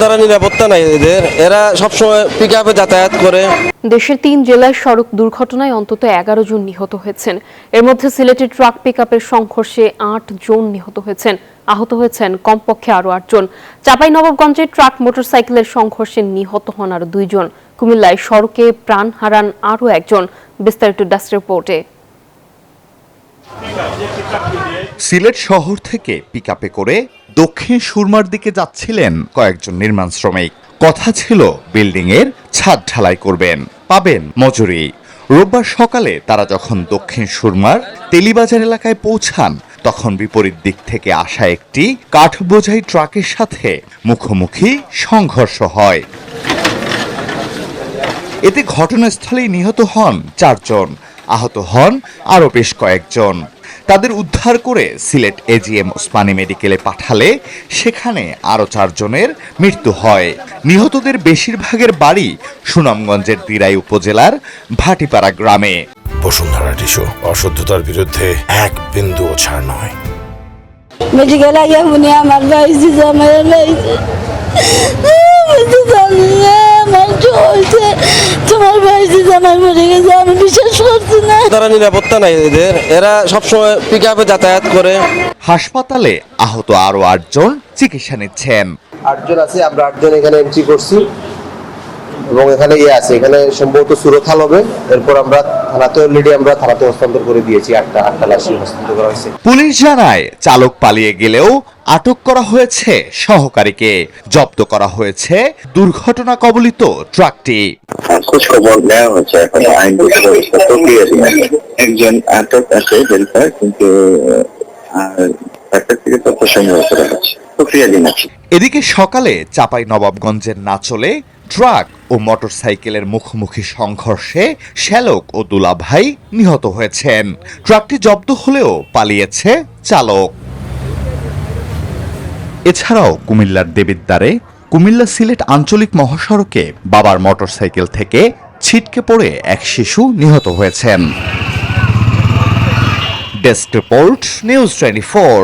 দ্বারা নিরাপত্তা নাই এদের, এরা সবসময় পিকআপে যাতায়াত করে। দেশের 3 জেলায় সড়ক দুর্ঘটনায় অন্তত 11 জন নিহত হয়েছেন। এর মধ্যে সিলেটের ট্রাক পিকআপের সংঘর্ষে 8 জন নিহত হয়েছেন। আহত হয়েছেন কমপক্ষে আরও 8 জন। চাঁপাইনবাবগঞ্জে ট্রাক মোটরসাইকেলের সংঘর্ষে নিহত হন আরও 2 জন। কুমিল্লায় সড়কে প্রাণ হারান আরও 1 জন। বিস্তারিত ডেস্ক রিপোর্টে। সিলেট শহর থেকে পিকআপে করে দক্ষিণ সুরমার দিকে যাচ্ছিলেন কয়েকজন নির্মাণ শ্রমিক। কথা ছিল বিল্ডিং এর ছাদ ঢালাই করবেন, পাবেন মজুরি। রোববার সকালে তারা যখন দক্ষিণ সুরমার তেলিবাজার এলাকায় পৌঁছান, তখন বিপরীত দিক থেকে আসা একটি কাঠ বোঝাই ট্রাকের সাথে মুখোমুখি সংঘর্ষ হয়। এতে ঘটনাস্থলেই নিহত হন 4 জন, আহত হন আরও বেশ কয়েকজন। তাদের উদ্ধার করে সিলেট এজিএম ওসমানী মেডিকেলে পাঠালে সেখানে আরও 4 জনের মৃত্যু হয়। নিহতদের বেশিরভাগের বাড়ি সুনামগঞ্জের দিরাই উপজেলার ভাটিপাড়া গ্রামে। বসুন্ধরা টিস্যু, অশুদ্ধতার বিরুদ্ধে এক বিন্দুও ছাড় নয়। মেডিকেল আইয়া মনে আমার ভাইজি জামাই লাইছে, তোমার ভাইজি জামাই মরে গেছে, আমি বিশ্বাস করছি না। দ্বারা নিরাপত্তা নাই এদের, এরা সবসময় পিকআপে যাতায়াত করে। হাসপাতালে আহত আরও 8 জন চিকিৎসা নিচ্ছেন। 8 জন আছে, আমরা 8 জন এখানে এন্ট্রি করছি এবং এখানে আছে, এখানে সম্ভবত সুরথাল হবে। এরপর আমরা থানাতে অলরেডি আমরা থানাতে হস্তান্তর করে দিয়েছি, 8টা লাশই হস্তান্তর করা হয়েছে। পুলিশ জানায় চালক পালিয়ে গেলেও আটক করা হয়েছে সহকারীকে, জব্দ করা হয়েছে দুর্ঘটনা কবলিত ট্রাকটি। খোঁজ খবর নেওয়া হচ্ছে, এখন আইনগত ব্যবস্থা প্রক্রিয়াধীন আছে। একজন আটক আছে হেল্পার, কিন্তু তার থেকে তথ্য সংগ্রহ করা হচ্ছে, প্রক্রিয়াধীন আছে। এদিকে সকালে চাঁপাইনবাবগঞ্জের নাচলে ট্রাক ও মোটরসাইকেলের মুখোমুখি সংঘর্ষে শ্যালক ও দুলাভাই নিহত হয়েছেন। ট্রাকটি জব্দ হলেও পালিয়েছে চালক। এছাড়াও কুমিল্লার দেবিদ্বারে কুমিল্লা সিলেট আঞ্চলিক মহাসড়কে বাবার মোটরসাইকেল থেকে ছিটকে পড়ে এক শিশু নিহত হয়েছেন। Desk report, news 24।